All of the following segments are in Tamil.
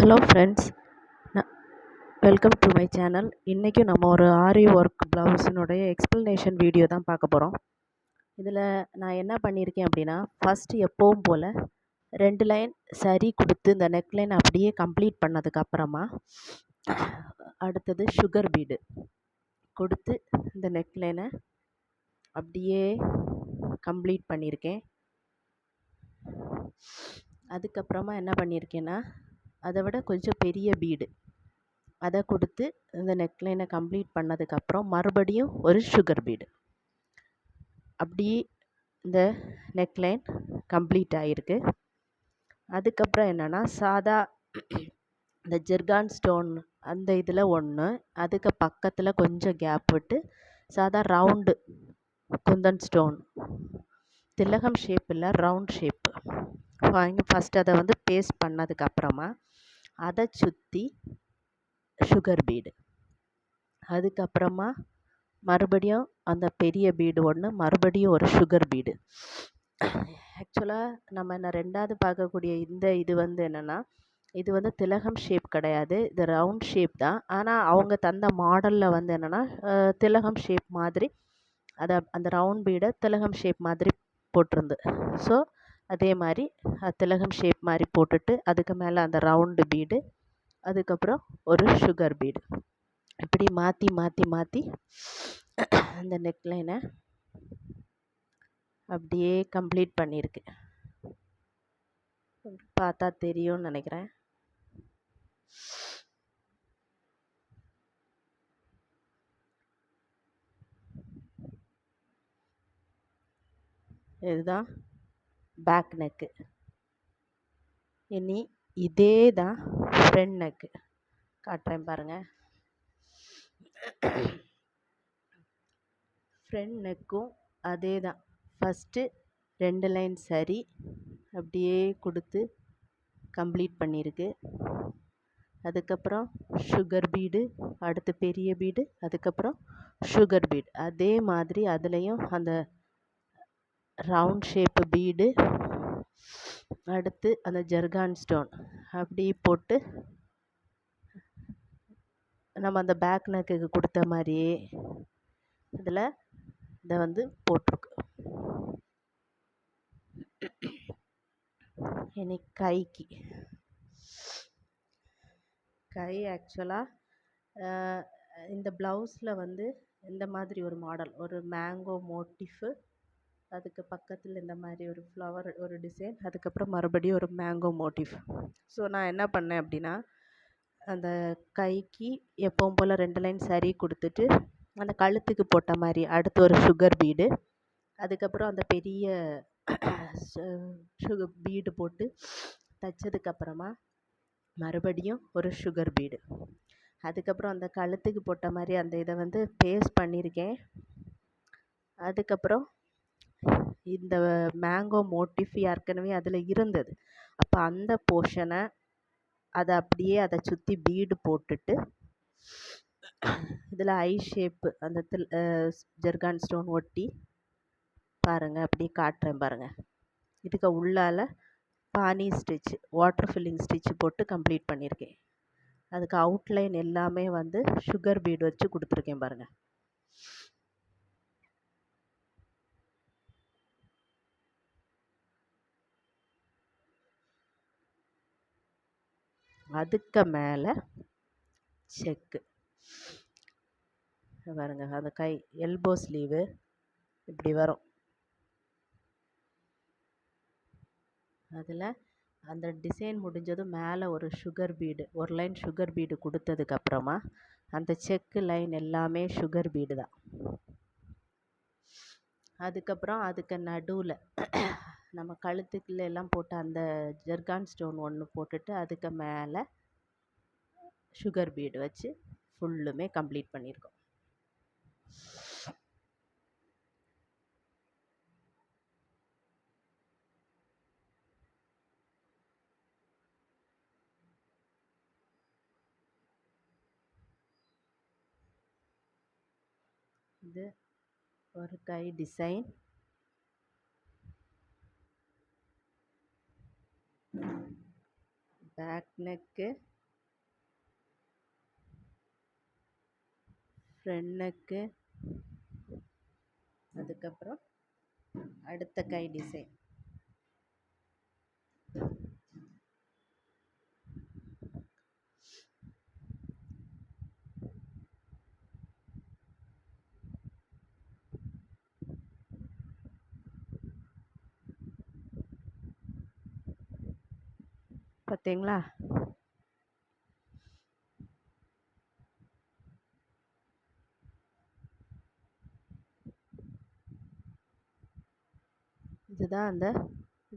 Hello friends, welcome to my channel. இன்றைக்கும் நம்ம ஒரு ஆரி ஒர்க் ப்ளவுஸினுடைய எக்ஸ்ப்ளனேஷன் வீடியோ தான் பார்க்க போகிறோம். இதில் நான் என்ன பண்ணியிருக்கேன் அப்படின்னா, ஃபஸ்ட்டு எப்பவும் போல் 2 லைன் சரி கொடுத்து இந்த நெக்லைன் அப்படியே கம்ப்ளீட் பண்ணதுக்கப்புறமா அடுத்தது சுகர் பீடு கொடுத்து இந்த நெக்லைனை அப்படியே கம்ப்ளீட் பண்ணியிருக்கேன். அதுக்கப்புறமா என்ன பண்ணியிருக்கேன்னா, அதை விட கொஞ்சம் பெரிய பீடு அதை கொடுத்து இந்த நெக்லைனை கம்ப்ளீட் பண்ணதுக்கப்புறம் மறுபடியும் ஒரு சுகர் பீடு, அப்படி இந்த நெக்லைன் கம்ப்ளீட் ஆகிருக்கு. அதுக்கப்புறம் என்னென்னா, சாதா இந்த ஜெர்கான் ஸ்டோன் அந்த இதில் ஒன்று, அதுக்கு பக்கத்தில் கொஞ்சம் கேப் விட்டு சாதா ரவுண்டு குந்தன் ஸ்டோன், திலகம் ஷேப் இல்லை ரவுண்ட் ஷேப் வாங்கி ஃபஸ்ட்டு அதை வந்து பேஸ்ட் பண்ணதுக்கப்புறமா அதை சுற்றி சுகர் பீடு, அதுக்கப்புறமா மறுபடியும் அந்த பெரிய பீடு ஒன்று, மறுபடியும் ஒரு சுகர் பீடு. ஆக்சுவலாக நம்ம ரெண்டாவது பார்க்கக்கூடிய இந்த இது வந்து என்னென்னா, இது வந்து திலகம் ஷேப் கிடையாது, இது ரவுண்ட் ஷேப் தான். ஆனால் அவங்க தந்த மாடலில் வந்து என்னென்னா திலகம் ஷேப் மாதிரி அதை அந்த ரவுண்ட் பீடை திலகம் ஷேப் மாதிரி போட்டிருந்து. ஸோ அதே மாதிரி திலகம் ஷேப் மாதிரி போட்டுட்டு அதுக்கு மேலே அந்த ரவுண்டு பீடு, அதுக்கப்புறம் ஒரு சுகர் பீடு, இப்படி மாற்றி மாற்றி மாற்றி அந்த நெக்லைனை அப்படியே கம்ப்ளீட் பண்ணியிருக்கு. பார்த்தா தெரியும்னு நினைக்கிறேன். இதுதான் பேக் நெக்கு. இனி இதே தான் ஃப்ரண்ட் நெக்கு காட்டுறேன் பாருங்கள். ஃப்ரண்ட் நெக்கும் அதே தான். ஃபஸ்ட்டு 2 லைன் சரி அப்படியே கொடுத்து கம்ப்ளீட் பண்ணியிருக்கு. அதுக்கப்புறம் சுகர் பீடு, அடுத்து பெரிய பீடு, அதுக்கப்புறம் சுகர் பீடு. அதே மாதிரி அதுலேயும் அந்த ரவுண்ட் ஷேப்பு பீடு, அடுத்து அந்த ஜெர்கான் ஸ்டோன் அப்படி போட்டு நம்ம அந்த பேக் நெக்குக்கு கொடுத்த மாதிரியே இதில் இதை வந்து போட்டிருக்கு. இனி கை ஆக்சுவலாக இந்த ப்ளவுஸில் வந்து இந்த மாதிரி ஒரு மாடல், ஒரு மேங்கோ மோட்டிஃபு, அதுக்கு பக்கத்தில் இந்த மாதிரி ஒரு ஃப்ளவர் ஒரு டிசைன், அதுக்கப்புறம் மறுபடியும் ஒரு மேங்கோ மோட்டிஃப். ஸோ நான் என்ன பண்ணேன் அப்படின்னா, அந்த கைக்கு எப்பவும் போல் 2 லைன் சரி கொடுத்துட்டு அந்த கழுத்துக்கு போட்ட மாதிரி அடுத்து ஒரு சுகர் பீடு, அதுக்கப்புறம் அந்த பெரிய சுகர் பீடு போட்டு தைச்சதுக்கப்புறமா மறுபடியும் ஒரு சுகர் பீடு, அதுக்கப்புறம் அந்த கழுத்துக்கு போட்ட மாதிரி அந்த இதை வந்து பேஸ்ட் பண்ணியிருக்கேன். அதுக்கப்புறம் இந்த மேங்கோ மோட்டிஃப் ஏற்கனவே அதில் இருந்தது, அப்போ அந்த போர்ஷனை அதை அப்படியே அதை சுற்றி பீடு போட்டுட்டு இதில் ஐ ஷேப்பு அந்த ஜெர்கான் ஸ்டோன் ஒட்டி பாருங்கள், அப்படியே காட்டுறேன் பாருங்கள். இதுக்கு உள்ளால் பானி ஸ்டிச், வாட்டர் ஃபில்லிங் ஸ்டிச் போட்டு கம்ப்ளீட் பண்ணியிருக்கேன். அதுக்கு அவுட்லைன் எல்லாமே வந்து சுகர் பீடு வச்சு கொடுத்துருக்கேன் பாருங்கள். அதுக்கு மேலே செக்கு பாருங்க, அந்த கை எல்போ ஸ்லீவு இப்படி வரும். அதில் அந்த டிசைன் முடிஞ்சதும் மேலே ஒரு சுகர் பீடு, ஒரு லைன் சுகர் பீடு கொடுத்ததுக்கப்புறமா அந்த செக்கு லைன் எல்லாமே சுகர் பீடு தான். அதுக்கப்புறம் அதுக்கு நடுவில் நம்ம கழுத்துக்குள்ள எல்லாம் போட்டு அந்த ஜெர்கான் ஸ்டோன் ஒன்று போட்டுட்டு அதுக்கு மேலே சுகர் பீடு வச்சு ஃபுல்லுமே கம்ப்ளீட் பண்ணியிருக்கோம். இது ஒரு கை design. Back neck, front neck, அதுக்கப்புறம் அடுத்த கை டிசைன். பார்த்தீங்களா? இதுதான் அந்த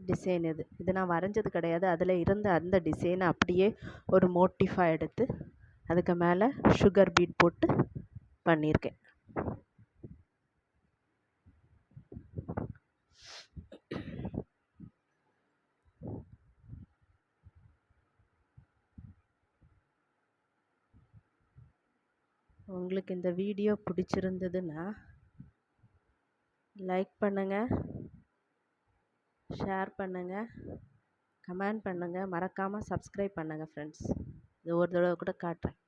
டிசைன். இது நான் வரைஞ்சது கிடையாது. அதில் இருந்த அந்த டிசைனை அப்படியே ஒரு மோட்டிஃபாக எடுத்து அதுக்கு மேலே சுகர் பீட் போட்டு பண்ணியிருக்கேன். உங்களுக்கு இந்த வீடியோ பிடிச்சிருந்ததுன்னா லைக் பண்ணுங்கள், ஷேர் பண்ணுங்கள், கமெண்ட் பண்ணுங்கள், மறக்காமல் சப்ஸ்கிரைப் பண்ணுங்கள் ஃப்ரெண்ட்ஸ். இது ஒரு தடவை கூட காட்டுறேன்.